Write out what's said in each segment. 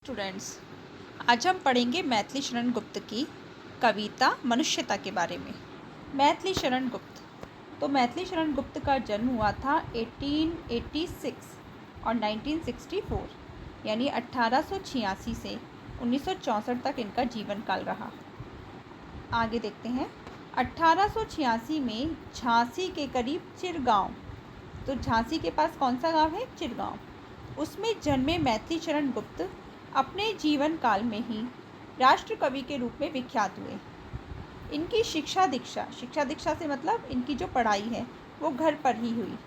Students, आज हम पढ़ेंगे मैथिली शरण गुप्त की कविता मनुष्यता के बारे में। मैथिली शरण गुप्त। तो मैथिली शरण गुप्त का जन्म हुआ था 1886 और 1964, यानी 1886 से 1964 तक इनका जीवन काल रहा। आगे देखते हैं। 1886 में झांसी के करीब चिरगांव, तो झांसी के पास कौन सा गांव है? चिरगांव। उसमें जन्मे मैथिली शरण गुप्त अपने जीवन काल में ही राष्ट्र कवि के रूप में विख्यात हुए। इनकी शिक्षा दीक्षा से मतलब इनकी जो पढ़ाई है वो घर पर ही हुई।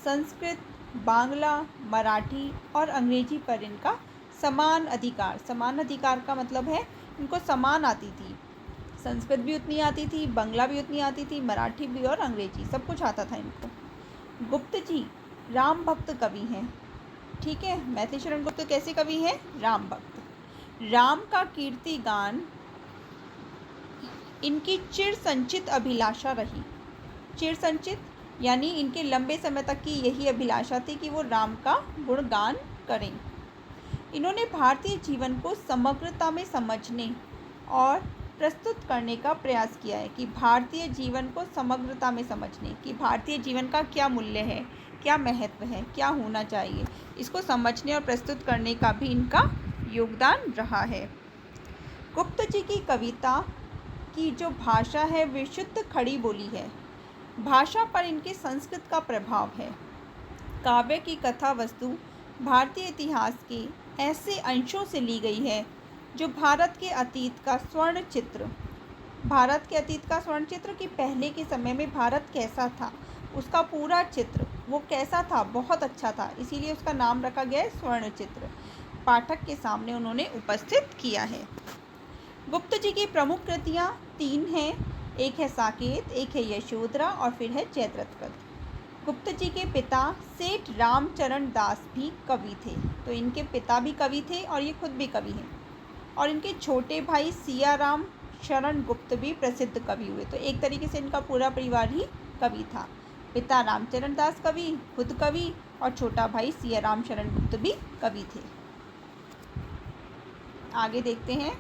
संस्कृत, बांग्ला, मराठी और अंग्रेजी पर इनका समान अधिकार का मतलब है इनको समान आती थी। संस्कृत भी उतनी आती थी, बांग्ला भी उतनी आती थी, मराठी भी और अंग्रेजी सब कुछ आता था इनको। गुप्त जी राम भक्त कवि हैं। ठीक है, मैथिली शरण गुप्त कैसे कवि हैं? राम भक्त। राम का कीर्ति गान इनकी चिर संचित अभिलाषा रही। चिर संचित यानी इनके लंबे समय तक की यही अभिलाषा थी कि वो राम का गुणगान करें। इन्होंने भारतीय जीवन को समग्रता में समझने और प्रस्तुत करने का प्रयास किया है कि भारतीय जीवन को समग्रता में समझने कि भारतीय जीवन का क्या मूल्य है, क्या महत्व है, क्या होना चाहिए, इसको समझने और प्रस्तुत करने का भी इनका योगदान रहा है। गुप्त जी की कविता की जो भाषा है वे शुद्ध खड़ी बोली है। भाषा पर इनके संस्कृत का प्रभाव है। काव्य की कथा वस्तु भारतीय इतिहास के ऐसे अंशों से ली गई है जो भारत के अतीत का स्वर्ण चित्र कि पहले के समय में भारत कैसा था, उसका पूरा चित्र वो कैसा था, बहुत अच्छा था, इसीलिए उसका नाम रखा गया है स्वर्ण चित्र, पाठक के सामने उन्होंने उपस्थित किया है। गुप्त जी की प्रमुख कृतियाँ 3 हैं। एक है साकेत, एक है यशोधरा और फिर है जयद्रथ। गुप्त जी के पिता सेठ रामचरण दास भी कवि थे, तो इनके पिता भी कवि थे और ये खुद भी कवि हैं। और इनके छोटे भाई सियाराम शरण गुप्त भी प्रसिद्ध कवि हुए। तो एक तरीके से इनका पूरा परिवार ही कवि था। पिता रामचरण दास कवि, खुद कवि, और छोटा भाई सियाराम शरण गुप्त भी कवि थे। आगे देखते हैं।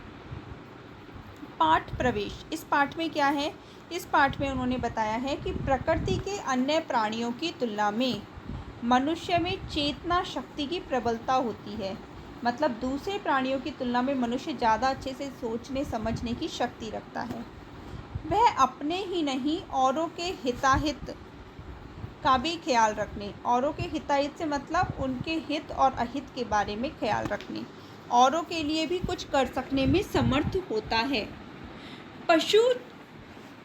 पाठ प्रवेश। इस पाठ में क्या है? इस पाठ में उन्होंने बताया है कि प्रकृति के अन्य प्राणियों की तुलना में मनुष्य में चेतना शक्ति की प्रबलता होती है। मतलब दूसरे प्राणियों की तुलना में मनुष्य ज़्यादा अच्छे से सोचने समझने की शक्ति रखता है। वह अपने ही नहीं औरों के हिताहित का भी ख्याल रखने, औरों के हिताहित से मतलब उनके हित और अहित के बारे में ख्याल रखने, औरों के लिए भी कुछ कर सकने में समर्थ होता है। पशु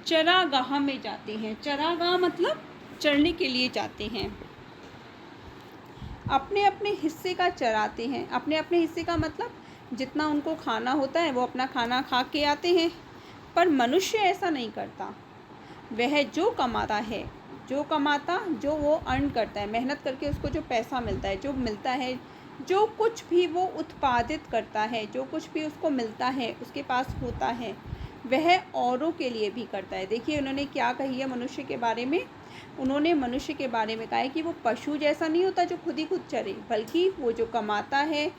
चरागाह में जाते हैं। चरागाह मतलब चरने के लिए जाते हैं। अपने अपने हिस्से का चराते हैं। अपने अपने हिस्से का मतलब जितना उनको खाना होता है वो अपना खाना खा के आते हैं। पर मनुष्य ऐसा नहीं करता। वह जो वो अर्न करता है, मेहनत करके उसको जो पैसा मिलता है, जो मिलता है, जो कुछ भी वो उत्पादित करता है, जो कुछ भी उसको मिलता है, उसके पास होता है, वह औरों के लिए भी करता है। देखिए उन्होंने क्या कही है मनुष्य के बारे में। उन्होंने मनुष्य के बारे में कहा है कि वो पशु जैसा नहीं होता जो खुद ही खुद चरे, बल्कि वो जो कमाता है,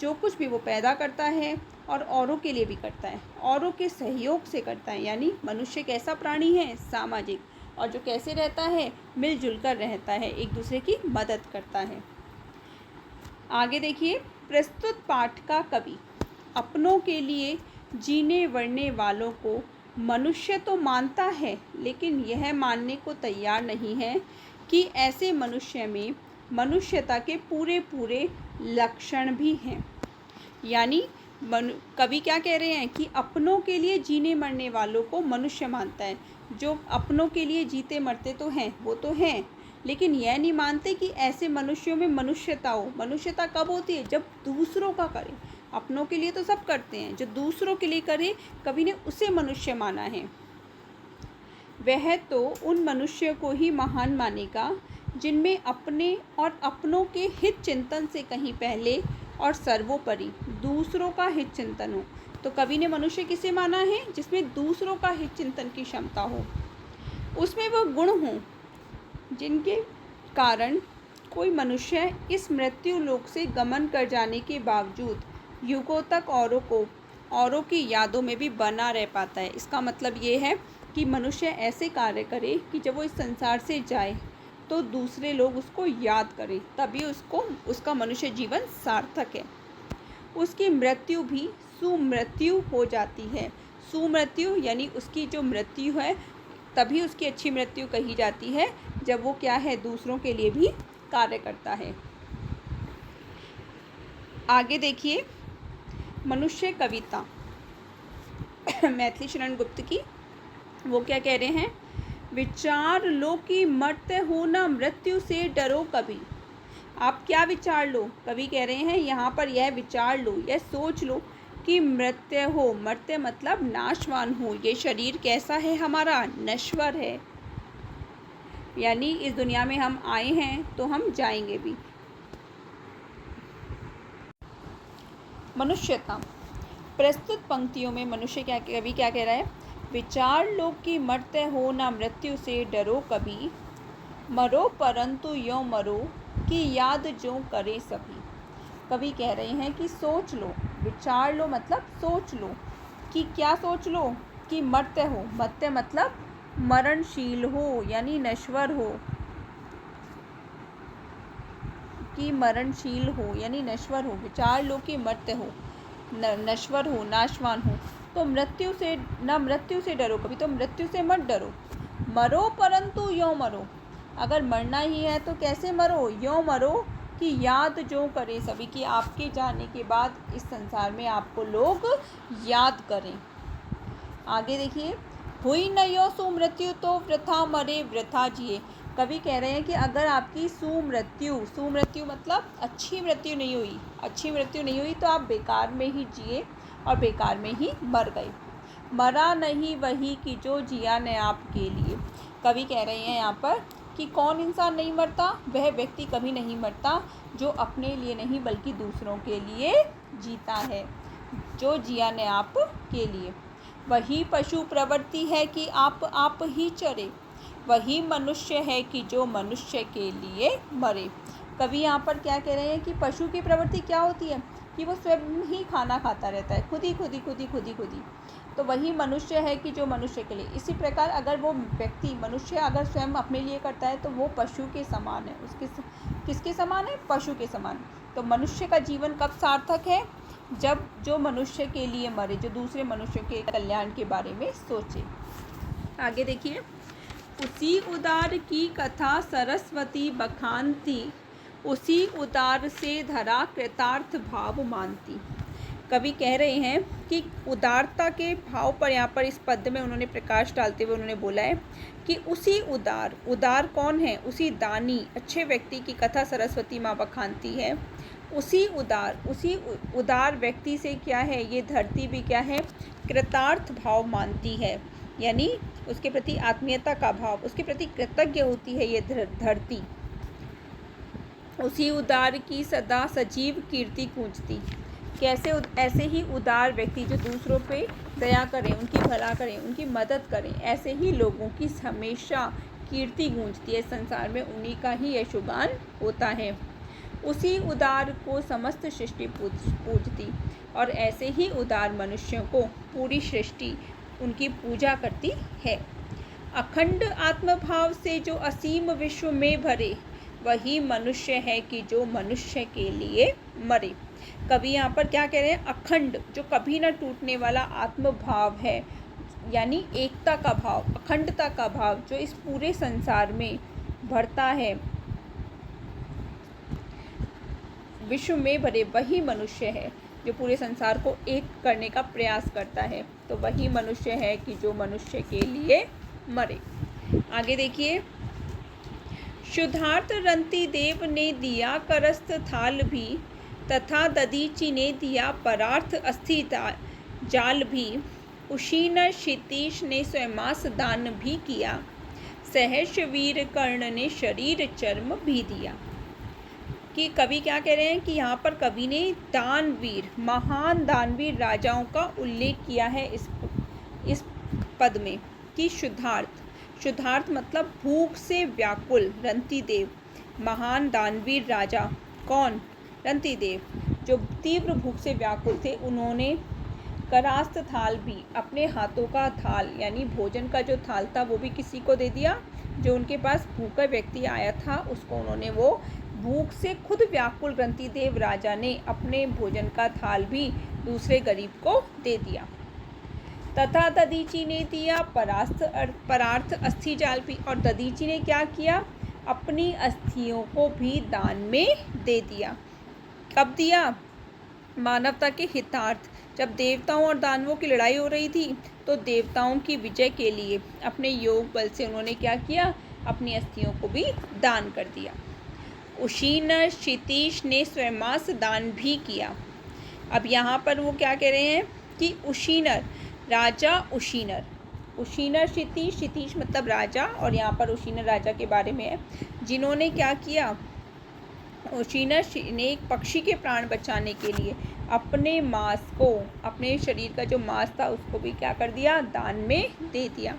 जो कुछ भी वो पैदा करता है और औरों के लिए भी करता है, औरों के सहयोग से करता है। यानी मनुष्य कैसा प्राणी है? सामाजिक, और जो कैसे रहता है? मिलजुल कर रहता है, एक दूसरे की मदद करता है। आगे देखिए। प्रस्तुत पाठ का कवि अपनों के लिए जीने वरने वालों को मनुष्य तो मानता है, लेकिन यह मानने को तैयार नहीं है कि ऐसे मनुष्य में मनुष्यता के पूरे पूरे लक्षण भी हैं। यानी कवि क्या कह रहे हैं कि अपनों के लिए जीने मरने वालों को मनुष्य मानता है। जो अपनों के लिए जीते मरते तो हैं, वो तो हैं, लेकिन यह नहीं मानते कि ऐसे मनुष्यों में मनुष्यता हो। मनुष्यता कब होती है? जब दूसरों का करें। अपनों के लिए तो सब करते हैं, जो दूसरों के लिए करे कवि ने उसे मनुष्य माना है। वह तो उन मनुष्य को ही महान मानेगा जिनमें अपने और अपनों के हित चिंतन से कहीं पहले और सर्वोपरि दूसरों का हित चिंतन हो। तो कवि ने मनुष्य किसे माना है? जिसमें दूसरों का हित चिंतन की क्षमता हो, उसमें वह गुण हो जिनके कारण कोई मनुष्य इस मृत्यु लोक से गमन कर जाने के बावजूद युगों तक औरों की यादों में भी बना रह पाता है। इसका मतलब ये है कि मनुष्य ऐसे कार्य करे कि जब वो इस संसार से जाए तो दूसरे लोग उसको याद करें, तभी उसका मनुष्य जीवन सार्थक है। उसकी मृत्यु भी सुमृत्यु हो जाती है। सुमृत्यु यानी उसकी जो मृत्यु है तभी उसकी अच्छी मृत्यु कही जाती है, जब वो क्या है, दूसरों के लिए भी कार्य करता है। आगे देखिए, मनुष्य कविता मैथिली शरण गुप्त की। वो क्या कह रहे हैं, विचार लो कि मरते हो ना मृत्यु से डरो कभी। आप क्या विचार लो, कवि कह रहे हैं यहाँ पर यह विचार लो, यह सोच लो कि मृत्य हो, मृत्य मतलब नाशवान हो, ये शरीर कैसा है हमारा, नश्वर है, यानी इस दुनिया में हम आए हैं तो हम जाएंगे भी। मनुष्यता, प्रस्तुत पंक्तियों में मनुष्य कवि क्या कह रहा है, विचार लो कि मरते हो ना मृत्यु से डरो कभी, मरो परंतु यों मरो कि याद जो करे सभी। कवि कह रहे हैं कि सोच लो, विचार लो मतलब सोच लो, कि क्या सोच लो, कि मरते हो, मरते मतलब मरणशील हो यानी नश्वर हो, कि मरणशील हो यानी नश्वर हो। विचार लो कि मरते हो, नश्वर हो, नाशवान हो, तो मृत्यु से डरो कभी, तो मृत्यु से मत डरो। मरो परंतु यों मरो, अगर मरना ही है तो कैसे मरो, यों मरो कि याद जो करे सभी, कि आपके जाने के बाद इस संसार में आपको लोग याद करें। आगे देखिए, हुई न यो सुमृत्यु तो वृथा मरे वृथा जिए। कवि कह रहे हैं कि अगर आपकी सुमृत्यु मतलब अच्छी मृत्यु नहीं हुई तो आप बेकार में ही जिए और बेकार में ही मर गए। मरा नहीं वही कि जो जिया न आपके लिए। कवि कह रहे हैं यहाँ पर कि कौन इंसान नहीं मरता, वह व्यक्ति कभी नहीं मरता जो अपने लिए नहीं बल्कि दूसरों के लिए जीता है, जो जिया न आप के लिए। वही पशु प्रवृत्ति है कि आप ही चरे, वही मनुष्य है कि जो मनुष्य के लिए मरे। कवि यहाँ पर क्या कह रहे हैं कि पशु की प्रवृत्ति क्या होती है कि वो स्वयं ही खाना खाता रहता है, खुद ही। तो वही मनुष्य है कि जो मनुष्य के लिए। इसी प्रकार अगर वो व्यक्ति मनुष्य अगर स्वयं अपने लिए करता है तो वो पशु के समान है। किसके समान है, पशु के समान। तो मनुष्य का जीवन कब सार्थक है, जब जो मनुष्य के लिए मरे, जो दूसरे मनुष्य के कल्याण के बारे में सोचे। आगे देखिए, उसी उदार की कथा सरस्वती बखानती, उसी उदार से धरा कृतार्थ भाव मानती। कवि कह रहे हैं कि उदारता के भाव पर यहाँ पर इस पद में उन्होंने प्रकाश डालते हुए उन्होंने बोला है कि उसी उदार कौन है, उसी दानी अच्छे व्यक्ति की कथा सरस्वती माँ बखानती है। उसी उदार व्यक्ति से क्या है, ये धरती भी क्या है, कृतार्थ भाव मानती है, यानी उसके प्रति आत्मीयता का भाव, उसके प्रति कृतज्ञ होती है ये धरती। उसी उदार की सदा सजीव कीर्ति गूंजती। कैसे, ऐसे ही उदार व्यक्ति जो दूसरों पे दया करें, उनकी भला करें, उनकी मदद करें, ऐसे ही लोगों की हमेशा कीर्ति गूंजती है संसार में, उन्हीं का ही यशोगान होता है। उसी उदार को समस्त सृष्टि पूजती, और ऐसे ही उदार मनुष्यों को पूरी सृष्टि उनकी पूजा करती है। अखंड आत्मभाव से जो असीम विश्व में भरे, वही मनुष्य है कि जो मनुष्य के लिए मरे। कवि यहाँ पर क्या कह रहे हैं, अखंड जो कभी न टूटने वाला आत्मभाव है, यानी एकता का भाव, अखंडता का भाव जो इस पूरे संसार में भरता है, विश्व में भरे, वही मनुष्य है जो पूरे संसार को एक करने का प्रयास करता है। तो वही मनुष्य है कि जो मनुष्य के लिए मरे। आगे देखिए, शुद्धार्थ रंती देव ने दिया करस्थ थाल भी, तथा ददीची ने दिया परार्थ अस्थिता जाल भी। उशीन क्षितीश ने स्वयमास दान भी किया, सहर्ष वीर कर्ण ने शरीर चर्म भी दिया। कि कवि क्या कह रहे हैं कि यहाँ पर कवि ने दानवीर, महान दानवीर राजाओं का उल्लेख किया है इस पद में, कि शुद्धार्थ मतलब भूख से व्याकुल रंती देव, महान दानवीर राजा कौन, रंतिदेव जो तीव्र भूख से व्याकुल थे, उन्होंने करास्त थाल भी, अपने हाथों का थाल यानी भोजन का जो थाल था वो भी किसी को दे दिया। जो उनके पास भूखा व्यक्ति आया था उसको उन्होंने, वो भूख से खुद व्याकुल रंतिदेव राजा ने अपने भोजन का थाल भी दूसरे गरीब को दे दिया। तथा दधीची ने दिया परार्थ अस्थि जाल भी, और दधीची ने क्या किया, अपनी अस्थियों को भी दान में दे दिया। कब दिया, मानवता के हितार्थ। जब देवताओं और दानवों की लड़ाई हो रही थी तो देवताओं की विजय के लिए अपने योग बल से उन्होंने क्या किया, अपनी अस्थियों को भी दान कर दिया। उशीनर क्षितीश ने स्वयंमास दान भी किया। अब यहाँ पर वो क्या कह रहे हैं कि उशीनर, राजा उशीनर, उशीनर क्षितीश, क्षितीश मतलब राजा, और यहाँ पर उशीनर राजा के बारे में है, जिन्होंने क्या किया, उशीनर ने एक पक्षी के प्राण बचाने के लिए अपने मांस को, अपने शरीर का जो मांस था उसको भी क्या कर दिया, दान में दे दिया।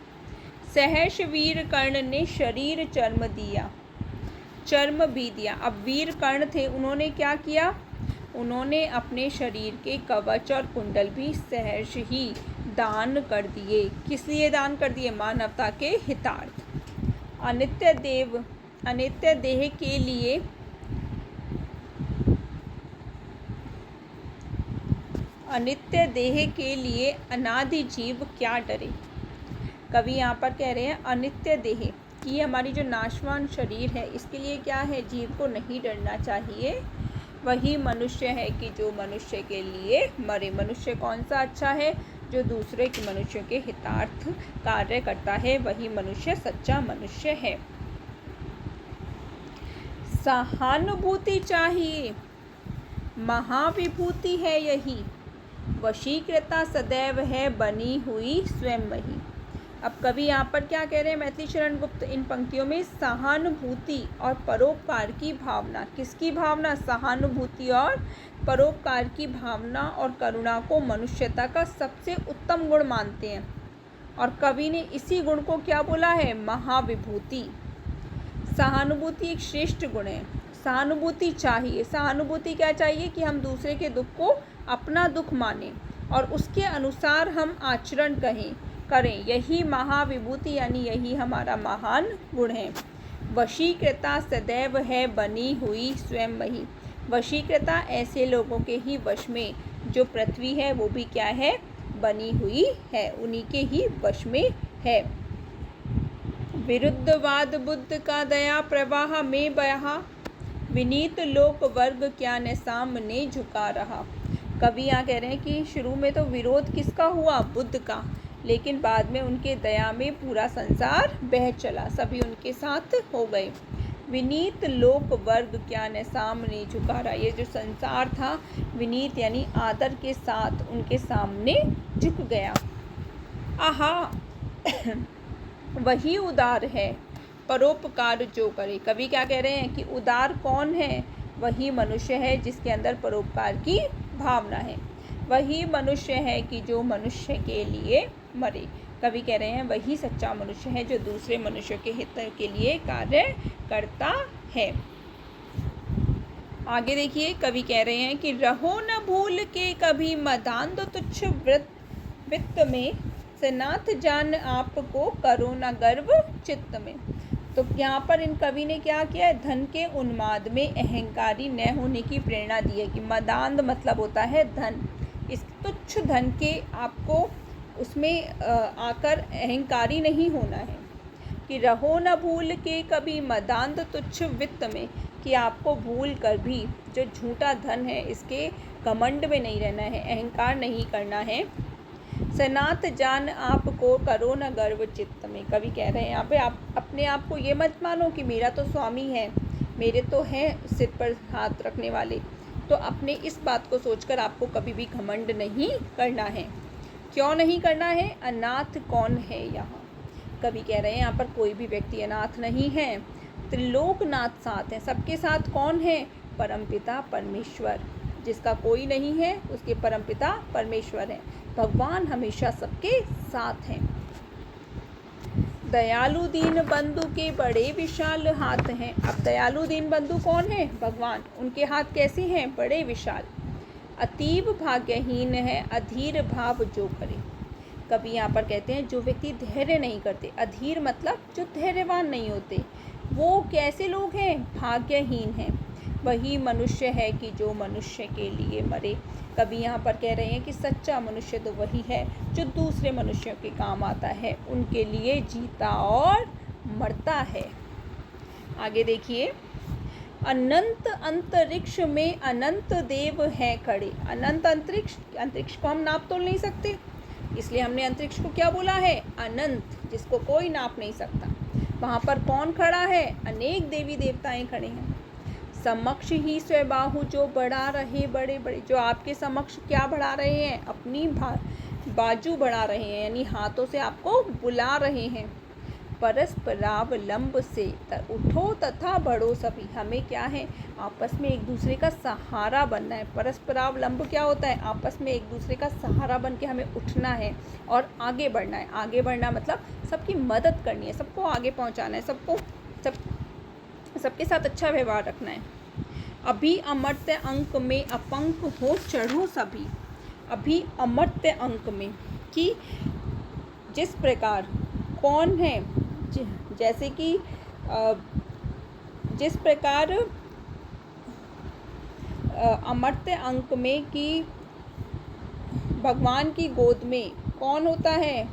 सहर्ष वीर कर्ण ने शरीर चर्म दिया, चर्म भी दिया। अब वीर कर्ण थे, उन्होंने क्या किया, उन्होंने अपने शरीर के कवच और कुंडल भी सहर्ष ही दान कर दिए। किस लिए दान कर दिए, मानवता के हितार्थ। अनित्य देह के लिए, अनित्य देह के लिए अनादि जीव क्या डरे। कवि यहाँ पर कह रहे हैं अनित्य देह कि हमारी जो नाशवान शरीर है इसके लिए क्या है, जीव को नहीं डरना चाहिए। वही मनुष्य है कि जो मनुष्य के लिए मरे। मनुष्य कौन सा अच्छा है, जो दूसरे के मनुष्यों के हितार्थ कार्य करता है, वही मनुष्य सच्चा मनुष्य है। सहानुभूति चाहिए, महाविभूति है यही, वशीकृता सदैव है बनी हुई स्वयं वही। अब कवि यहाँ पर क्या कह रहे हैं, मैथिली शरण गुप्त, इन पंक्तियों में सहानुभूति और परोपकार की भावना, किसकी भावना, सहानुभूति और परोपकार की भावना और करुणा को मनुष्यता का सबसे उत्तम गुण मानते हैं। और कवि ने इसी गुण को क्या बोला है, महाविभूति। सहानुभूति एक श्रेष्ठ गुण है। सहानुभूति चाहिए, सहानुभूति क्या चाहिए कि हम दूसरे के दुख को अपना दुख माने और उसके अनुसार हम आचरण करें, यही महाविभूति यानी यही हमारा महान गुण है। वशीकृता सदैव है बनी हुई स्वयं वही। वशीकृता ऐसे लोगों के ही वश में जो पृथ्वी है वो भी क्या है, बनी हुई है, उन्हीं के ही वश में है। विरुद्धवाद बुद्ध का दया प्रवाह में बहा, विनीत लोक वर्ग क्या न सामने झुका रहा। कवि यहाँ कह रहे हैं कि शुरू में तो विरोध किसका हुआ, बुद्ध का, लेकिन बाद में उनके दया में पूरा संसार बह चला, सभी उनके साथ हो गए। विनीत लोक वर्ग क्या न सामने झुका रहा, ये जो संसार था विनीत यानी आदर के साथ उनके सामने झुक गया। आहा वही उदार है परोपकार जो करे। कवि क्या कह रहे हैं कि उदार कौन है, वही मनुष्य है जिसके अंदर परोपकार की भावना है। वही मनुष्य है कि जो मनुष्य के लिए मरे। कवि कह रहे हैं वही सच्चा मनुष्य है जो दूसरे मनुष्य के हित के लिए कार्य करता है। आगे देखिए, कवि कह रहे हैं कि रहो न भूल के कभी मदान्ध तुच्छ वित्त में, सनाथ जान आपको करो न गर्व चित्त में। तो यहाँ पर इन कवि ने क्या किया है, धन के उन्माद में अहंकारी न होने की प्रेरणा दी है। कि मदान्ध मतलब होता है धन, इस तुच्छ धन के आपको उसमें आकर अहंकारी नहीं होना है। कि रहो न भूल के कभी मदान्ध तुच्छ वित्त में, कि आपको भूल कर भी जो झूठा धन है इसके घमंड में नहीं रहना है, अहंकार नहीं करना है। सनात जान आपको करो न गर्व चित्त में। कवि कह रहे हैं यहाँ पे, आप अपने आप को ये मत मानो कि मेरा तो स्वामी है, मेरे तो हैं सिर पर हाथ रखने वाले। तो अपने इस बात को सोचकर आपको कभी भी घमंड नहीं करना है। क्यों नहीं करना है, अनाथ कौन है यहाँ। कवि कह रहे हैं यहाँ पर कोई भी व्यक्ति अनाथ नहीं है, त्रिलोकनाथ साथ हैं। सबके साथ कौन है, परमपिता परमेश्वर। जिसका कोई नहीं है उसके परमपिता परमेश्वर हैं। भगवान हमेशा सबके साथ हैं। दयालु दीन बंधु के बड़े विशाल हाथ हैं। अब दयालु दीन बंधु कौन है? भगवान। उनके हाथ कैसे हैं? बड़े विशाल। अतीब भाग्यहीन है अधीर भाव जो करे। कभी यहाँ पर कहते हैं जो व्यक्ति धैर्य नहीं करते, अधीर मतलब जो धैर्यवान नहीं होते, वो कैसे लोग हैं? भाग्यहीन हैं। वही मनुष्य है कि जो मनुष्य के लिए मरे। कभी यहाँ पर कह रहे हैं कि सच्चा मनुष्य तो वही है जो दूसरे मनुष्यों के काम आता है, उनके लिए जीता और मरता है। आगे देखिए, अनंत अंतरिक्ष में अनंत देव हैं खड़े। अनंत अंतरिक्ष, अंतरिक्ष को हम नाप तोल नहीं सकते, इसलिए हमने अंतरिक्ष को क्या बोला है? अनंत, जिसको कोई नाप नहीं सकता। वहाँ पर कौन खड़ा है? अनेक देवी देवताएं खड़े हैं। समक्ष ही स्वबाहु जो बढ़ा रहे बड़े बड़े, जो आपके समक्ष क्या बढ़ा रहे हैं? अपनी बाजू बढ़ा रहे हैं, यानी हाथों से आपको बुला रहे हैं। परस्परावलंब से उठो तथा बढ़ो सभी। हमें क्या है? आपस में एक दूसरे का सहारा बनना है। परस्परावलंब क्या होता है? आपस में एक दूसरे का सहारा बन के हमें उठना है और आगे बढ़ना है। आगे बढ़ना मतलब सबकी मदद करनी है, सबको आगे पहुंचाना है, सबके साथ अच्छा व्यवहार रखना है। अभी अमर्त्य अंक में अपंक हो चढ़ो सभी। अभी अमर्त्य अंक में कि जिस प्रकार कौन है, जैसे कि जिस प्रकार अमर्त्य अंक में कि भगवान की गोद में कौन होता है?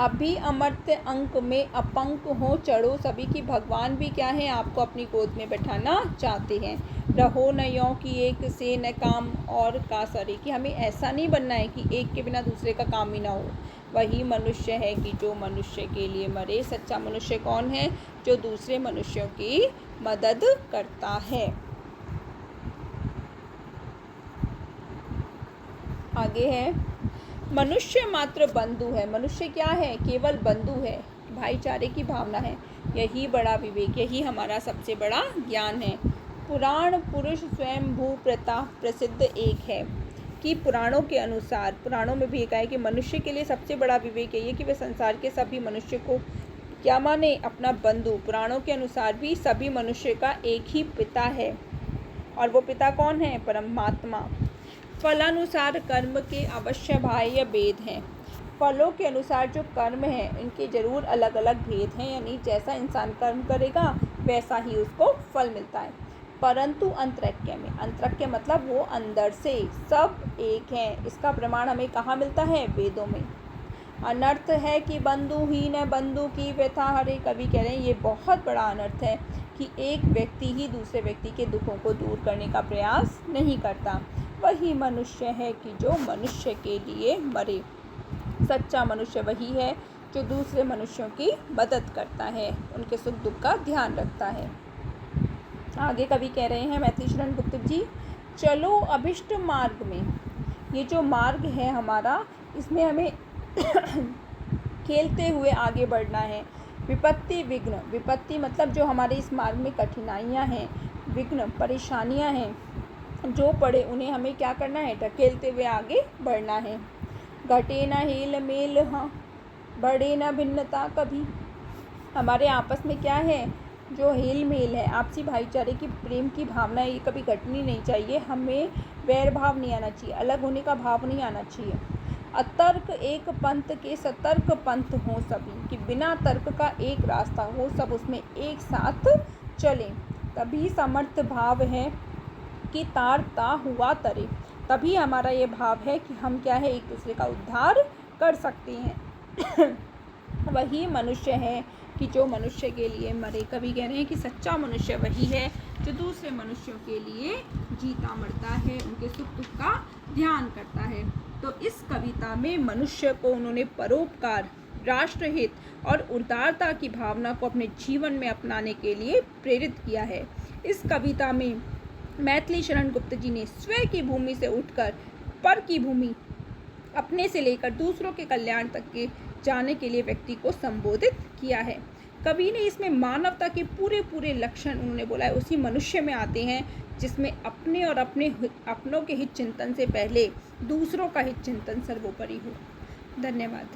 अभी अमर्त्य अंक में अपंक हो चढ़ो सभी, की भगवान भी क्या है? आपको अपनी गोद में बैठाना चाहते हैं। रहो न यों कि एक से न काम और का सरे, कि हमें ऐसा नहीं बनना है कि एक के बिना दूसरे का काम ही ना हो। वही मनुष्य है कि जो मनुष्य के लिए मरे। सच्चा मनुष्य कौन है? जो दूसरे मनुष्यों की मदद करता है। आगे है, मनुष्य मात्र बंधु है। मनुष्य क्या है? केवल बंधु है। भाईचारे की भावना है। यही बड़ा विवेक, यही हमारा सबसे बड़ा ज्ञान है। पुराण पुरुष स्वयं भू प्रताप प्रसिद्ध एक है, कि पुराणों के अनुसार, पुराणों में भी ये कहा है कि मनुष्य के लिए सबसे बड़ा विवेक है कि वे संसार के सभी मनुष्य को क्या माने? अपना बंधु। पुराणों के अनुसार भी सभी मनुष्य का एक ही पिता है, और वो पिता कौन है? परमात्मा। फलानुसार कर्म के अवश्य बाह्य भेद हैं। फलों के अनुसार जो कर्म है इनके जरूर अलग अलग भेद हैं, यानी जैसा इंसान कर्म करेगा वैसा ही उसको फल मिलता है। परंतु अंतरैक्य में, अंतरैक्य मतलब वो अंदर से सब एक हैं। इसका प्रमाण हमें कहाँ मिलता है? वेदों में। अनर्थ है कि बंधुहीन है बंधु की व्यथा हरे। कवि कह रहे हैं ये बहुत बड़ा अनर्थ है कि एक व्यक्ति ही दूसरे व्यक्ति के दुखों को दूर करने का प्रयास नहीं करता। वही मनुष्य है कि जो मनुष्य के लिए मरे। सच्चा मनुष्य वही है जो दूसरे मनुष्यों की मदद करता है, उनके सुख दुख का ध्यान रखता है। आगे कवि कह रहे हैं मैथिली शरण गुप्त जी, चलो अभिष्ट मार्ग में। ये जो मार्ग है हमारा, इसमें हमें खेलते हुए आगे बढ़ना है। विपत्ति विघ्न, विपत्ति मतलब जो हमारे इस मार्ग में कठिनाइयाँ हैं, विघ्न परेशानियाँ हैं, जो पड़े उन्हें हमें क्या करना है? ढकेलते हुए आगे बढ़ना है। घटे न हेल मेल, हाँ बढ़े न भिन्नता कभी। हमारे आपस में क्या है? जो हेल मेल है, आपसी भाईचारे की, प्रेम की भावना है, ये कभी घटनी नहीं चाहिए। हमें वैर भाव नहीं आना चाहिए, अलग होने का भाव नहीं आना चाहिए। अतर्क एक पंथ के सतर्क पंथ हो सभी, कि बिना तर्क का एक रास्ता हो, सब उसमें एक साथ चलें। तभी समर्थ भाव है कि तारता हुआ तरे। तभी हमारा ये भाव है कि हम क्या है? एक दूसरे का उद्धार कर सकते हैं। वही मनुष्य है कि जो मनुष्य के लिए मरे। कवि कह रहे हैं कि सच्चा मनुष्य वही है जो दूसरे मनुष्यों के लिए जीता मरता है, उनके सुख दुख का ध्यान करता है। तो इस कविता में मनुष्य को उन्होंने परोपकार, राष्ट्रहित और उदारता की भावना को अपने जीवन में अपनाने के लिए प्रेरित किया है। इस कविता में मैथिली शरण गुप्त जी ने स्वयं की भूमि से उठकर पर की भूमि, अपने से लेकर दूसरों के कल्याण तक के जाने के लिए व्यक्ति को संबोधित किया है। कवि ने इसमें मानवता के पूरे लक्षण उन्होंने बोला है, उसी मनुष्य में आते हैं जिसमें अपने और अपनों के हित चिंतन से पहले दूसरों का हित चिंतन सर्वोपरि हो। धन्यवाद।